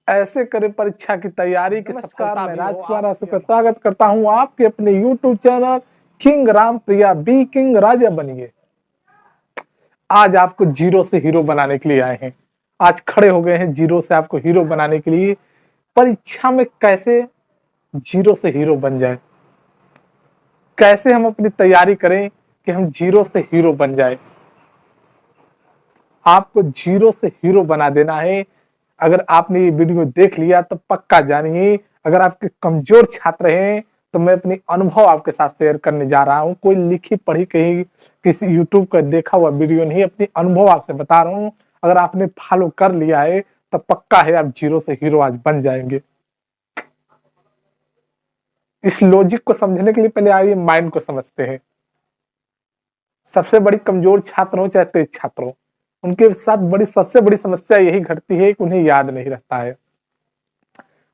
ऐसे करें परीक्षा की तैयारी की सफलता। मैं राजकुमार आपका स्वागत करता हूं आपके अपने YouTube channel king Ram Priya be king राजा बनिए। आज आपको जीरो से हीरो बनाने के लिए आए हैं। आज खड़े हो गए हैं जीरो से आपको हीरो बनाने के लिए। परीक्षा में कैसे जीरो से हीरो बन जाए, कैसे हम अपनी तैयारी करें कि हम जीरो से हीरो बन जाए। आपको जीरो से हीरो बना देना है। अगर आपने ये वीडियो देख लिया तो पक्का जानिए, अगर आपके कमजोर छात्र हैं तो मैं अपनी अनुभव आपके साथ शेयर करने जा रहा हूं। कोई लिखी पढ़ी कहीं किसी यूट्यूब का देखा हुआ वीडियो नहीं, अपनी अनुभव आपसे बता रहा हूं। अगर आपने फॉलो कर लिया है तो पक्का है आप जीरो से हीरो आज बन जाएंगे। इस लॉजिक को समझने के लिए पहले आइए माइंड को समझते हैं। सबसे बड़ी कमजोर छात्र हो चाहे तेज छात्र हो, उनके साथ सबसे बड़ी समस्या यही घटती है कि उन्हें याद नहीं रहता है।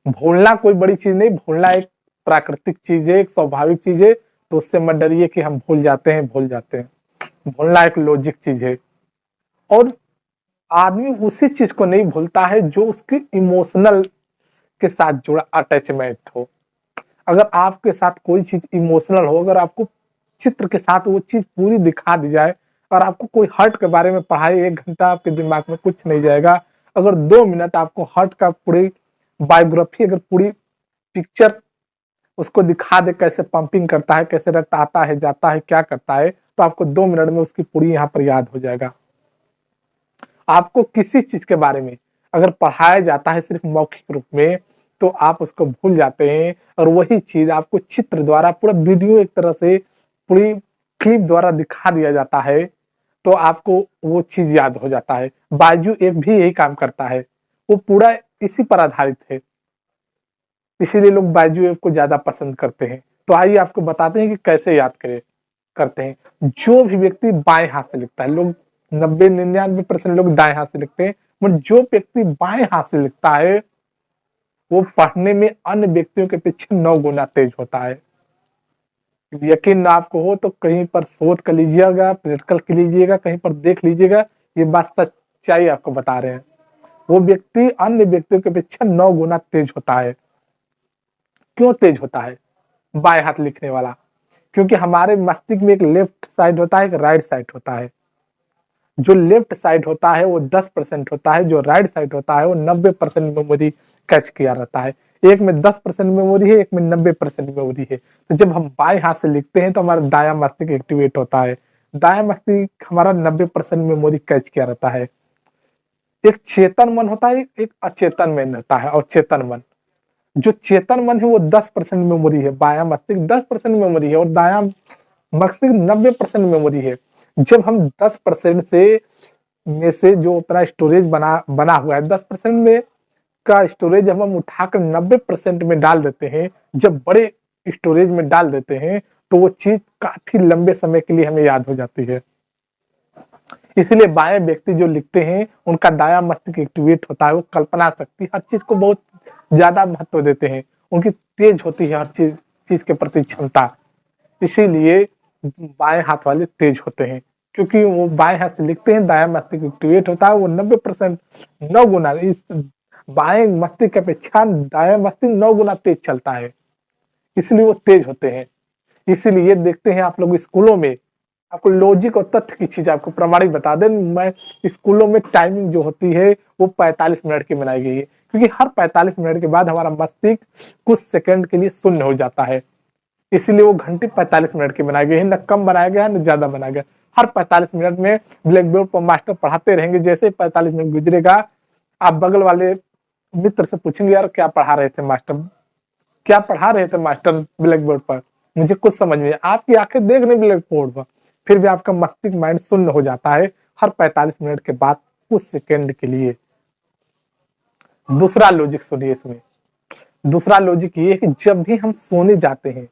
भूलना कोई बड़ी चीज नहीं, भूलना एक प्राकृतिक चीज है, एक स्वाभाविक चीज है। तो उससे मत डरिए कि हम भूल जाते हैं। भूलना एक लॉजिक चीज है। और आदमी उसी चीज को नहीं भूलता है जो उसके इमोशनल के साथ जुड़ा अटैचमेंट हो। अगर आपके साथ कोई चीज इमोशनल हो, अगर आपको चित्र के साथ वो चीज पूरी दिखा दी जाए और आपको कोई हर्ट के बारे में पढ़ाई, 1 घंटा आपके दिमाग में कुछ नहीं जाएगा। अगर 2 मिनट आपको हर्ट का पूरी बायोग्राफी, अगर पूरी पिक्चर उसको दिखा दे, कैसे पंपिंग करता है, कैसे रक्त आता है जाता है, क्या करता है, तो आपको 2 मिनट में उसकी पूरी यहाँ पर याद हो जाएगा। आपको किसी चीज के बारे में अगर पढ़ाया जाता है सिर्फ मौखिक रूप में तो आप उसको भूल जाते हैं, और वही चीज आपको चित्र द्वारा, पूरा वीडियो एक तरह से पूरी क्लिप द्वारा दिखा दिया जाता है तो आपको वो चीज याद हो जाता है। बायजू ऐप भी यही काम करता है, वो पूरा इसी पर आधारित है। इसीलिए लोग बायजू ऐप को ज्यादा पसंद करते हैं। तो आइए आपको बताते हैं कि कैसे याद करते हैं। जो भी व्यक्ति बाएं हाथ से लिखता है, लोग 90-99% लोग दाएं हाथ से लिखते हैं, मगर जो व्यक्ति बाएं हाथ से लिखता है वो पढ़ने में अन्य व्यक्तियों के पीछे 9 गुना तेज होता है। यकीन ना आपको हो तो कहीं पर शोध कर लीजिएगा, प्रैक्टिकल कर लीजिएगा, कहीं पर देख लीजिएगा, ये बात सच्चाई आपको बता रहे हैं। वो व्यक्ति अन्य व्यक्तियों के पीछे 9 गुना तेज होता है। क्यों तेज होता है बाएं हाथ लिखने वाला? क्योंकि हमारे मस्तिष्क में एक लेफ्ट साइड होता है, एक राइट साइड होता है। जो लेफ्ट साइड होता है वो 10% होता है, जो राइट साइड होता है वो 90% मेमोरी कैच किया रहता है। एक में 10% मेमोरी है, एक में 90% मेमोरी है। तो जब हम बाएं हाथ से लिखते हैं तो हमारा दायां मस्तिष्क एक्टिवेट होता है। दायां मस्तिष्क हमारा 90% मेमोरी कैच किया रहता है। एक चेतन मन होता है, एक अचेतन मन रहता है। और चेतन मन, जो चेतन मन है वो 10% मेमोरी है, बायां मस्तिष्क 10% मेमोरी है और दायां मस्तिष्क 90% मेमोरी है। जब हम 10% में से जो अपना स्टोरेज बना हुआ है, 10% में का स्टोरेज जब हम उठाकर 90% में डाल देते हैं, जब बड़े स्टोरेज में डाल देते हैं तो वो चीज काफी लंबे समय के लिए हमें याद हो जाती है। इसलिए बाएं व्यक्ति जो लिखते हैं उनका दायां मस्तिष्क एक्टिवेट होता है। वो कल्पना शक्ति, हर चीज को बहुत ज्यादा महत्व देते हैं। उनकी तेज होती है हर चीज के प्रति क्षमता। इसीलिए बाएं हाथ वाले तेज होते हैं, क्योंकि वो बाएं हाथ से लिखते हैं, दायां मस्तिष्क एक्टिवेट होता है। वो 90%, 9 गुना, इस बाएं मस्तिष्क की अपेक्षा दायां मस्तिष्क 9 गुना तेज चलता है, इसलिए वो तेज होते हैं। इसीलिए देखते हैं आप लोग स्कूलों में, आपको लॉजिक और तथ्य की चीज आपको प्रमाणिक बता दें, मैं स्कूलों में टाइमिंग जो होती है वो 45 मिनट की बनाई गई है, क्योंकि हर 45 मिनट के बाद हमारा मस्तिष्क कुछ सेकंड के लिए शून्य हो जाता है। इसलिए वो घंटी 45 मिनट की बनाई गई है, न कम बनाया गया न ज्यादा बनाया गया। हर 45 मिनट में ब्लैक बोर्ड पर मास्टर पढ़ाते रहेंगे। जैसे 45 मिनट गुजरेगा, आप बगल वाले मित्र से पूछेंगे, यार क्या पढ़ा रहे थे मास्टर, क्या पढ़ा रहे थे मास्टर ब्लैक बोर्ड पर, मुझे कुछ समझ में। आपकी आंखें देख रही ब्लैक बोर्ड पर, फिर भी आपका मस्तिष्क माइंड शून्य हो जाता है हर 45 मिनट के बाद कुछ सेकंड के लिए। दूसरा लॉजिक सुनिए इसमें। दूसरा लॉजिक ये है कि जब भी हम सोने जाते हैं,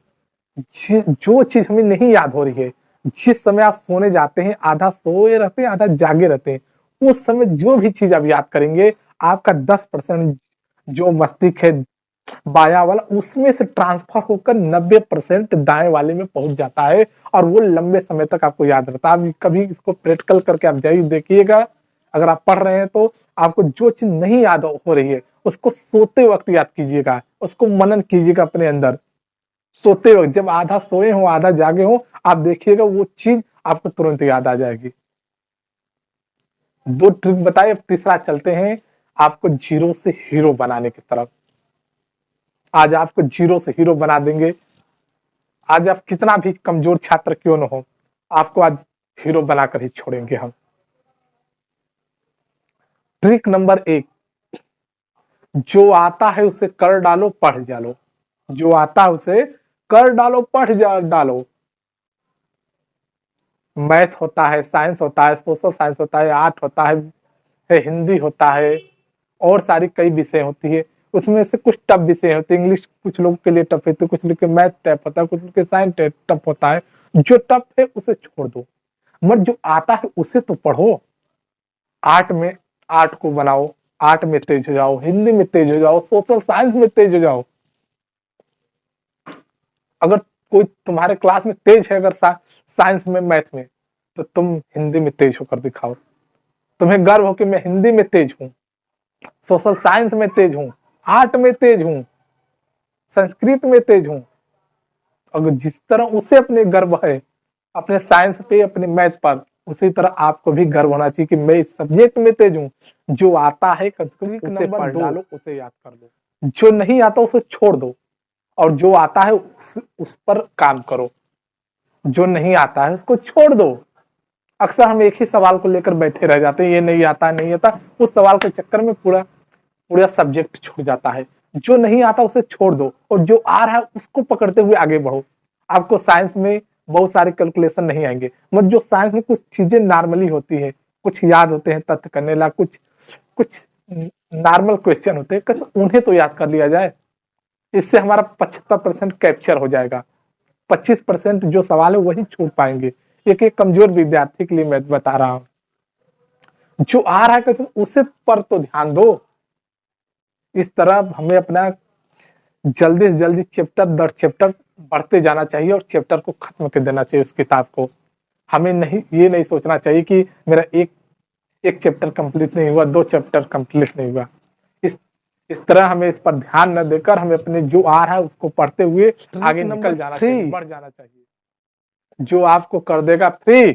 जो चीज हमें नहीं याद हो रही है, जिस समय आप सोने जाते हैं, आधा सोए रहते हैं आधा जागे रहते हैं, उस समय जो भी चीज आप याद करेंगे, आपका 10% जो मस्तिष्क है बायां वाला, उसमें से ट्रांसफर होकर 90% दाएं वाले में पहुंच जाता है, और वो लंबे समय तक आपको याद रहता है। आप कभी इसको प्रैक्टिकल करके आप जाइए देखिएगा, अगर आप पढ़ रहे हैं तो आपको जो चीज नहीं याद हो रही है उसको सोते वक्त याद कीजिएगा, उसको मनन कीजिएगा अपने अंदर। सोते वक्त, जब आधा सोए हो आधा जागे हो, आप देखिएगा वो चीज आपको तुरंत याद आ जाएगी। 2 ट्रिक बताए, अब तीसरा चलते हैं आपको जीरो से हीरो बनाने की तरफ। आज आपको जीरो से हीरो बना देंगे। आज आप कितना भी कमजोर छात्र क्यों न हो, आपको आज हीरो बनाकर ही छोड़ेंगे हम। ट्रिक नंबर 1, जो आता है उसे कर डालो, पढ़ जालो। जो आता है उसे कर डालो, पढ़ डालो। मैथ होता है, साइंस होता है, सोशल साइंस होता है, आर्ट होता है, हिंदी होता है, और सारी कई विषय होती है। उसमें से कुछ टफ विषय होते हैं। इंग्लिश कुछ लोगों के लिए टफ है, तो कुछ लोग के मैथ टफ होता है, कुछ लोग के साइंस टफ होता है। जो टफ है उसे छोड़ दो, मगर जो आता है उसे तो पढ़ो। आर्ट में आर्ट को बनाओ, आर्ट में तेज हो जाओ, हिंदी में तेज हो जाओ, सोशल साइंस में तेज हो जाओ। अगर कोई तुम्हारे क्लास में तेज है, अगर साइंस में, मैथ में, तो तुम हिंदी में तेज होकर दिखाओ। तुम्हें गर्व हो कि मैं हिंदी में तेज हूं, सोशल साइंस में तेज हूं, आर्ट में तेज हूं, संस्कृत में तेज हूं। अगर जिस तरह उसे अपने गर्व है अपने साइंस पे, अपने मैथ पर, उसी तरह आपको भी गर्व होना चाहिए कि मैं इस सब्जेक्ट में तेज हूं। जो आता है उसे पढ़ डालो, उसे याद कर लो। जो नहीं आता उसे छोड़ दो, और जो आता है उस पर काम करो। जो नहीं आता है उसको छोड़ दो। अक्सर हम एक ही सवाल को लेकर बैठे रह जाते हैं, ये नहीं आता, नहीं आता। उस सवाल के चक्कर में पूरा पूरा सब्जेक्ट छूट जाता है। जो नहीं आता उसे छोड़ दो, और जो आ रहा है उसको पकड़ते हुए आगे बढ़ो। आपको साइंस में बहुत सारे कैलकुलेशन नहीं आएंगे, मगर जो साइंस में कुछ चीजें नॉर्मली होती है, कुछ याद होते हैं तथ्य करने ला, कुछ कुछ नॉर्मल क्वेश्चन होते हैं, उन्हें तो याद कर लिया जाए। इससे हमारा 75% कैप्चर हो जाएगा। 25% जो सवाल है वही छूट पाएंगे। एक कमजोर विद्यार्थी के लिए मैं बता रहा हूं। जो आ रहा है उसे पर तो ध्यान दो। इस तरह हमें अपना जल्दी से जल्दी चैप्टर दर चैप्टर बढ़ते जाना चाहिए, और चैप्टर को खत्म कर देना चाहिए उस किताब को। हमें नहीं, ये नहीं सोचना चाहिए कि मेरा एक चैप्टर कंप्लीट नहीं हुआ, 2 चैप्टर कंप्लीट नहीं हुआ। इस तरह हमें इस पर ध्यान न देकर हमें अपने जो आ रहा है उसको पढ़ते हुए आगे निकल जाना चाहिए, बढ़ जाना चाहिए। जो आपको कर देगा फ्री।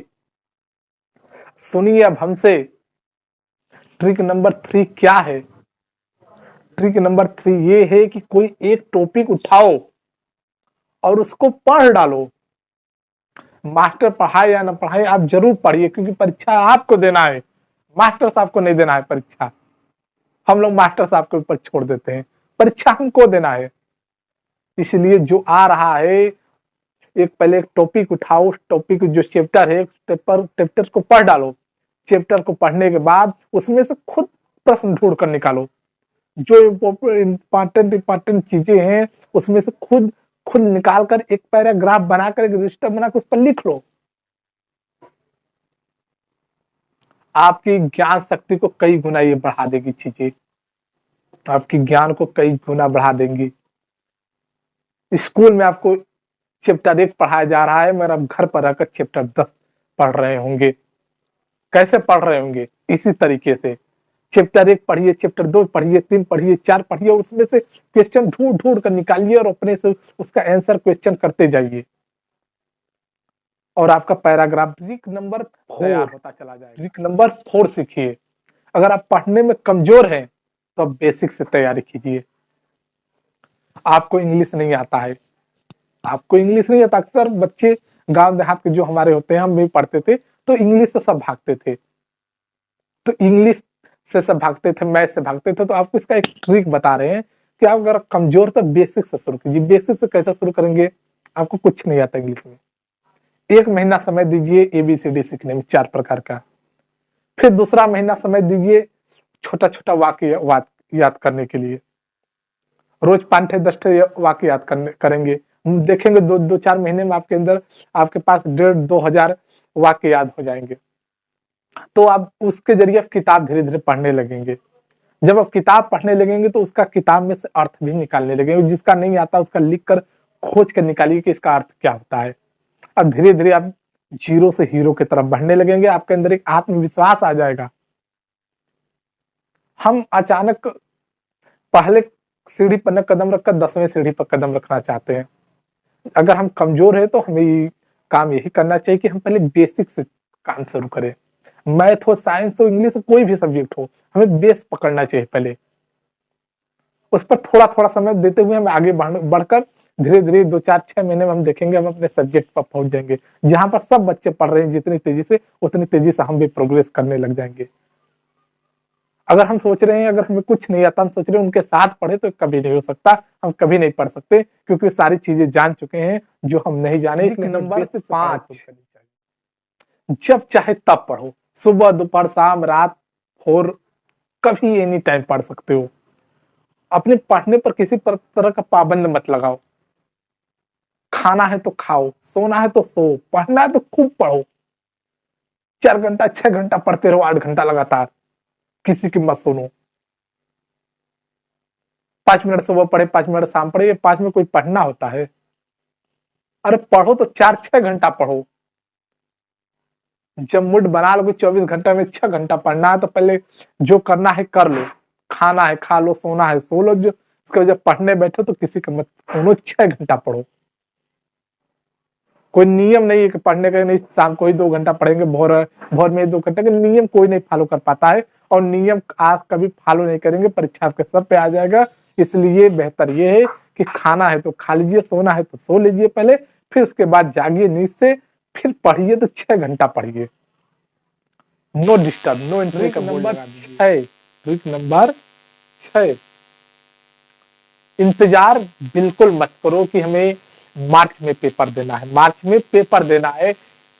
सुनिए अब हमसे ट्रिक नंबर 3 क्या है। ट्रिक नंबर 3 ये है कि कोई एक टॉपिक उठाओ और उसको पढ़ डालो। मास्टर पढ़ाए या ना पढ़ाए, आप जरूर पढ़िए, क्योंकि परीक्षा आपको देना है, मास्टर साहब को नहीं देना है परीक्षा। हम लोग मास्टर साहब के ऊपर छोड़ देते हैं, परीक्षा हमको देना है। इसलिए जो आ रहा है, पहले एक टॉपिक उठाओ, उस टॉपिक जो चैप्टर है चैप्टर को पढ़ डालो। चैप्टर को पढ़ने के बाद उसमें से खुद प्रश्न ढूंढ कर निकालो। जो इंपॉर्टेंट चीजें हैं उसमें से खुद खुद निकाल कर एक पैराग्राफ बनाकर, एक रजिस्टर बनाकर उस पर लिख लो। आपकी ज्ञान शक्ति को कई गुना ये बढ़ा देगी चीजें, आपकी ज्ञान को कई गुना बढ़ा देंगी। स्कूल में आपको चैप्टर 1 पढ़ाया जा रहा है, मगर आप घर पर रहकर चैप्टर 10 पढ़ रहे होंगे। कैसे पढ़ रहे होंगे? इसी तरीके से चैप्टर 1 पढ़िए, चैप्टर 2 पढ़िए, 3 पढ़िए, 4 पढ़िए, उसमें से क्वेश्चन ढूंढ ढूंढ कर निकालिए और अपने से उसका आंसर क्वेश्चन करते जाइए, और आपका पैराग्राफ ट्रिक नंबर 4 होता चला जाएगा। ट्रिक नंबर 4 सीखिए। अगर आप पढ़ने में कमजोर हैं तो आप बेसिक से तैयारी कीजिए। आपको इंग्लिश नहीं आता है, आपको इंग्लिश नहीं आता। अक्सर बच्चे गांव देहात के जो हमारे होते हैं, हम भी पढ़ते थे तो इंग्लिश से सब भागते थे, तो इंग्लिश से सब भागते थे, मैथ से भागते थे। तो आपको इसका एक ट्रिक बता रहे हैं कि आप अगर कमजोर तो बेसिक से शुरू कीजिए। बेसिक से कैसे शुरू करेंगे? आपको कुछ नहीं आता इंग्लिश में, 1 महीना समय दीजिए ABCD सीखने में 4 प्रकार का। फिर दूसरा महीना समय दीजिए छोटा छोटा वाक्य याद करने के लिए। रोज 5 से 10 वाक्य याद करेंगे, देखेंगे 2-4 महीने में आपके अंदर, आपके पास 1,500-2 हजार वाक्य याद हो जाएंगे। तो आप उसके जरिए आप किताब धीरे धीरे पढ़ने लगेंगे। जब आप किताब पढ़ने लगेंगे तो उसका किताब में से अर्थ भी निकालने लगेंगे। जिसका नहीं आता उसका लिख कर खोज कर निकालिए कि इसका अर्थ क्या होता है। अब धीरे धीरे आप जीरो से हीरो की तरफ बढ़ने लगेंगे। आपके अंदर एक आत्मविश्वास आ जाएगा हम अचानक पहले सीढ़ी पर न कदम रखकर 10वें सीढ़ी पर कदम रखना चाहते हैं। अगर हम कमज़ोर हैं तो हमें काम यही करना चाहिए कि हम पहले बेसिक से काम शुरू करें। मैथ हो, साइंस हो, इंग्लिश हो, कोई भी सब्जेक्ट हो, हमें बेस पकड़ना चाहिए पहले। उस पर थोड़ा-थोड़ा समय देते हुए हम आगे बढ़कर धीरे-धीरे 2, 4, 6 महीने में हम देखेंगे हम अपने सब्जेक्ट पर पहुँच जाएँगे। जहाँ पर सब बच्चे पढ़ रहे हैं जितनी तेज़ी से, उतनी तेज़ी से हम भी प्रोग्रेस करने लग जाएँगे। अगर हम सोच रहे हैं अगर हमें कुछ नहीं आता, हम सोच रहे हैं उनके साथ पढ़े तो कभी नहीं हो सकता, हम कभी नहीं पढ़ सकते क्योंकि सारी चीज़ें जान चुके हैं जो हम नहीं जाने। इसलिए नंबर 5 जब चाहे तब पढ़ो। सुबह, दोपहर, शाम, रात, भोर, कभी एनी टाइम पढ़ सकते हो। अपने पढ़ने पर किसी तरह का पाबंद मत लगाओ। खाना है तो खाओ, सोना है तो सो, पढ़ना है तो खूब पढ़ो। 4 घंटा, 6 घंटा पढ़ते रहो, 8 घंटा लगातार, किसी की मत सुनो। 5 मिनट सुबह पढ़े, 5 मिनट शाम पढ़े, ये 5 में कोई पढ़ना होता है? अरे पढ़ो तो 4-6 घंटा पढ़ो। जब मूड बना लो कि 24 घंटा में 6 घंटा पढ़ना है तो पहले जो करना है कर लो। खाना है खा लो, सोना है सो लो। जो इसके जब पढ़ने बैठो तो किसी का मत सुनो, 6 घंटा पढ़ो। कोई नियम नहीं है कि पढ़ने का नहीं, शाम को ही 2 घंटा पढ़ेंगे, भोर में 2 घंटे का नियम कोई नहीं फॉलो कर पाता है और नियम आज कभी फॉलो नहीं करेंगे, परीक्षा आपके सर पे आ जाएगा। इसलिए बेहतर ये है कि खाना है तो खा लीजिए, सोना है तो सो लीजिए पहले, फिर उसके बाद जागिए नींद से, फिर पढ़िए तो 6 घंटा पढ़िए। नो डिस्टर्ब, नो एंट्री का बोर्ड लगा दीजिए। ट्रिक नंबर 6, इंतजार बिल्कुल मत करो कि हमें मार्च में पेपर देना है, मार्च में पेपर देना है।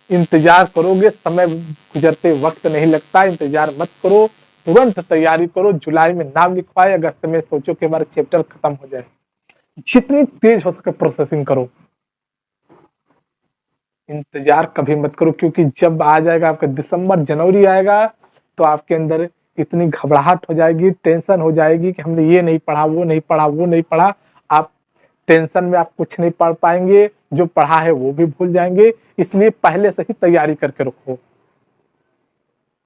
इंतजार करोगे समय गुजरते वक्त नहीं लगता, इंतजार मत करो, तुरंत तैयारी करो। जुलाई में नाम लिखवाए, अगस्त में सोचो कि हमारा चैप्टर खत्म हो जाए। जितनी तेज हो सके प्रोसेसिंग करो। इंतजार कभी मत करो क्योंकि जब आ जाएगा आपका दिसंबर, जनवरी आएगा तो आपके अंदर इतनी घबराहट हो जाएगी, टेंशन हो जाएगी कि हमने ये नहीं पढ़ा, वो नहीं पढ़ा, वो नहीं पढ़ा। आप टेंशन में आप कुछ नहीं पढ़ पाएंगे, जो पढ़ा है वो भी भूल जाएंगे। इसलिए पहले से ही तैयारी करके रखो,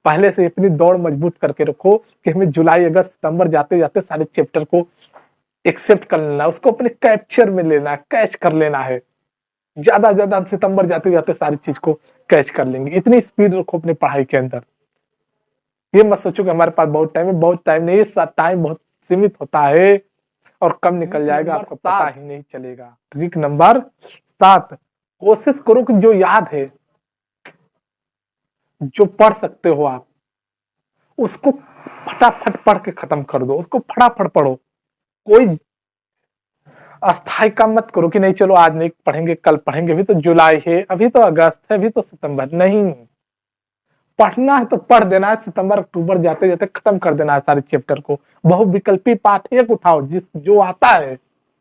पहले से अपनी दौड़ मजबूत करके रखो कि हमें जुलाई, अगस्त, सितंबर जाते जाते सारे चैप्टर को एक्सेप्ट कर लेना, उसको अपने कैप्चर में लेना, कैच कर लेना है। ज्यादा सितंबर जाते जाते सारी चीज को कैच कर लेंगे। इतनी स्पीड रखो अपनी पढ़ाई के अंदर। ये मत सोचो कि हमारे पास बहुत टाइम है, बहुत टाइम नहीं, टाइम बहुत सीमित होता है और कब निकल जाएगा आपको पता ही नहीं चलेगा। ट्रिक नंबर 7, कोशिश करो कि जो याद है, जो पढ़ सकते हो आप, उसको फटाफट पढ़ के खत्म कर दो, उसको फटाफट पढ़ो। कोई अस्थायी काम मत करो कि नहीं चलो आज नहीं पढ़ेंगे, कल पढ़ेंगे, अभी तो जुलाई है, अभी तो अगस्त है, अभी तो सितंबर। नहीं, पढ़ना है तो पढ़ देना है, सितंबर अक्टूबर जाते जाते खत्म कर देना है सारे चैप्टर को। बहुविकल्पी पाठ एक उठाओ, जो आता है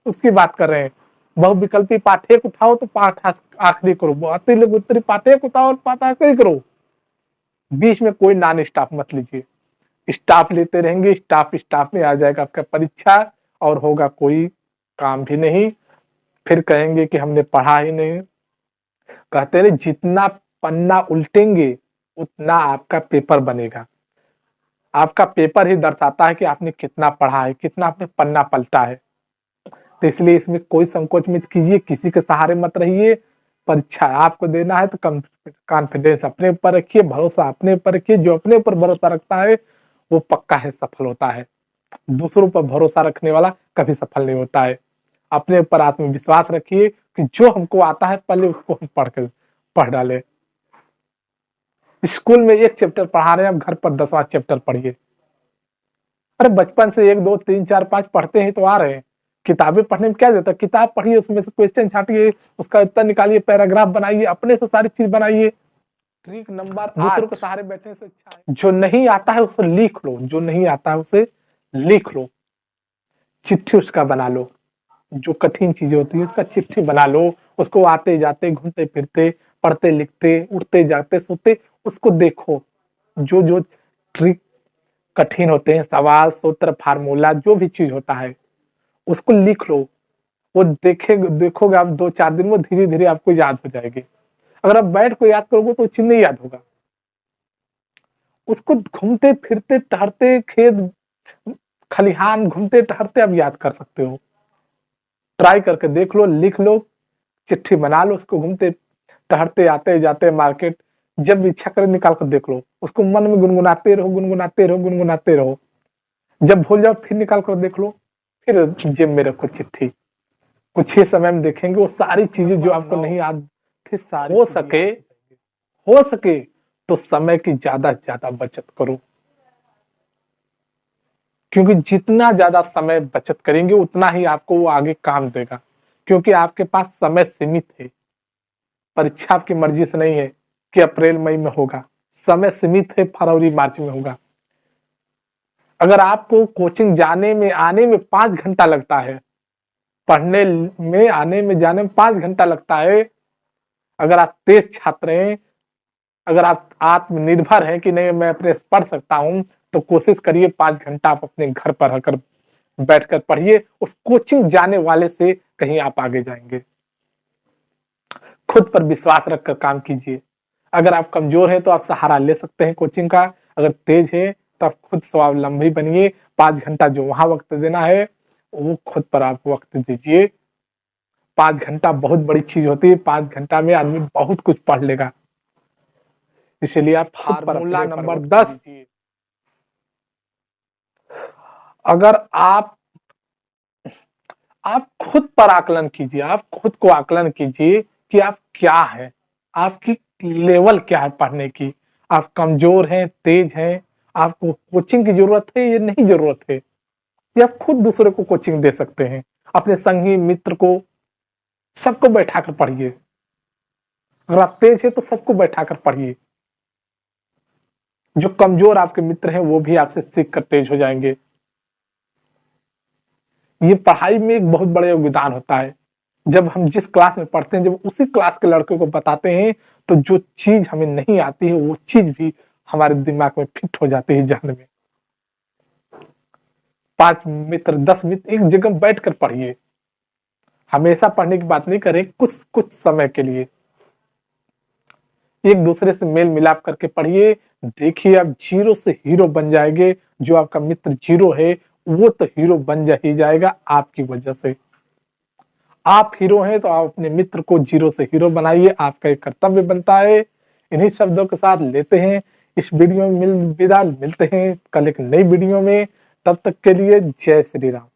उसकी बात कर रहे हैं। बहुविकल्पी पाठ एक उठाओ तो पाठ आखिरी करो, अतिरिक्त उत्तरी पाठ एक उठाओ और पाठ आखिरी करो। बीच में कोई नॉन स्टॉप मत लीजिए। स्टाफ लेते रहेंगे, स्टाफ में आ जाएगा आपका परीक्षा और होगा कोई काम भी नहीं। फिर कहेंगे कि हमने पढ़ा ही नहीं। कहते हैं जितना पन्ना उल्टेंगे उतना आपका पेपर बनेगा। आपका पेपर ही दर्शाता है कि आपने कितना पढ़ा है, कितना आपने पन्ना पलटा है। तो इसलिए इसमें कोई संकोच मत कीजिए, किसी के सहारे मत रहिए। परीक्षा आपको देना है तो कॉन्फिडेंस अपने ऊपर रखिए, भरोसा अपने ऊपर रखिए। जो अपने ऊपर भरोसा रखता है वो पक्का है सफल होता है। दूसरों पर भरोसा रखने वाला कभी सफल नहीं होता है। अपने ऊपर आत्मविश्वास रखिए कि जो हमको आता है पहले उसको हम पढ़ डाले। स्कूल में एक चैप्टर पढ़ा रहे हैं, अब घर पर 10वां चैप्टर पढ़िए। अरे बचपन से 1, 2, 3, 4, 5 पढ़ते हैं तो आ रहे हैं। किताबें पढ़ने में क्या देता है? किताब पढ़िए, उसमें से क्वेश्चन छाटिए, उसका उत्तर निकालिए, पैराग्राफ बनाइए, अपने से सारी चीज बनाइए। ट्रिक नंबर 8, दूसरों के सहारे बैठने से अच्छा है जो नहीं आता है उसे लिख लो, जो नहीं आता है उसे लिख लो, चिट्ठी उसका बना लो। जो कठिन चीजें होती है उसका चिट्ठी बना लो, उसको आते जाते घूमते फिरते पढ़ते लिखते उठते जागते सोते उसको देखो। जो जो ट्रिक कठिन होते हैं, सवाल सूत्र फार्मूला जो भी चीज होता है उसको लिख लो। वो देखोगे आप 2-4 दिन में धीरे धीरे आपको याद हो जाएगी। अगर आप बैठ को याद करोगे तो चीज नहीं याद होगा। उसको घूमते फिरते टहलते खेत खलिहान घूमते टहरते आप याद कर सकते हो। ट्राई करके देख लो, लिख लो, चिट्ठी बना लो, उसको घूमते टहरते आते जाते मार्केट, जब इच्छा करे निकाल कर देख लो, उसको मन में गुनगुनाते रहो, गुनगुनाते रहो, गुनगुनाते रहो। जब भूल जाओ फिर निकाल कर देख लो, फिर जेब में रखो चिट्ठी। कुछ ही समय में देखेंगे वो सारी चीजें जो आपको नहीं याद थी सारी हो सके तो समय की ज्यादा से ज्यादा बचत करो, क्योंकि जितना ज्यादा समय बचत करेंगे उतना ही आपको वो आगे काम देगा। क्योंकि आपके पास समय सीमित है, परीक्षा आपकी मर्जी से नहीं है कि अप्रैल मई में होगा, समय सीमित है, फरवरी मार्च में होगा। अगर आपको कोचिंग जाने में आने में 5 घंटा लगता है, पढ़ने में आने में जाने में 5 घंटा लगता है, अगर आप तेज छात्र हैं, अगर आप आत्मनिर्भर हैं कि नहीं मैं अपने से पढ़ सकता हूं, तो कोशिश करिए 5 घंटा आप अपने घर पर रहकर बैठकर पढ़िए। उस कोचिंग जाने वाले से कहीं आप आगे जाएंगे। खुद पर विश्वास रखकर काम कीजिए। अगर आप कमजोर हैं तो आप सहारा ले सकते हैं कोचिंग का, अगर तेज है तो आप खुद स्वावलंबी बनिए। 5 घंटा जो वहां वक्त देना है वो खुद पर आप वक्त दीजिए। 5 घंटा बहुत बड़ी चीज होती है, 5 घंटा में आदमी बहुत कुछ पढ़ लेगा। इसलिए आप फार्मूला नंबर 10, अगर आप खुद पर आकलन कीजिए, आप खुद को आकलन कीजिए कि आप क्या हैं, आपकी लेवल क्या है पढ़ने की। आप कमजोर हैं, तेज हैं, आपको कोचिंग की जरूरत है या नहीं जरूरत है, या आप खुद दूसरे को कोचिंग दे सकते हैं। अपने संगी मित्र को सबको बैठाकर पढ़िए। अगर आप तेज है तो सबको बैठाकर पढ़िए। जो कमजोर आपके मित्र हैं वो भी आपसे सीख कर तेज हो जाएंगे। ये पढ़ाई में एक बहुत बड़ा योगदान होता है। जब हम जिस क्लास में पढ़ते हैं, जब उसी क्लास के लड़कों को बताते हैं, तो जो चीज हमें नहीं आती है वो चीज भी हमारे दिमाग में फिट हो जाती है जहन में। 5 मित्र 10 मित्र एक जगह बैठकर पढ़िए। हमेशा पढ़ने की बात नहीं करें, कुछ कुछ समय के लिए एक दूसरे से मेल मिलाप करके पढ़िए। देखिए आप जीरो से हीरो बन जाएंगे। जो आपका मित्र जीरो है वो तो हीरो बन ही जाएगा आपकी वजह से। आप हीरो हैं तो आप अपने मित्र को जीरो से हीरो बनाइए, आपका एक कर्तव्य बनता है। इन्हीं शब्दों के साथ लेते हैं इस वीडियो में विदा, मिलते हैं कल एक नई वीडियो में। तब तक के लिए जय श्री राम।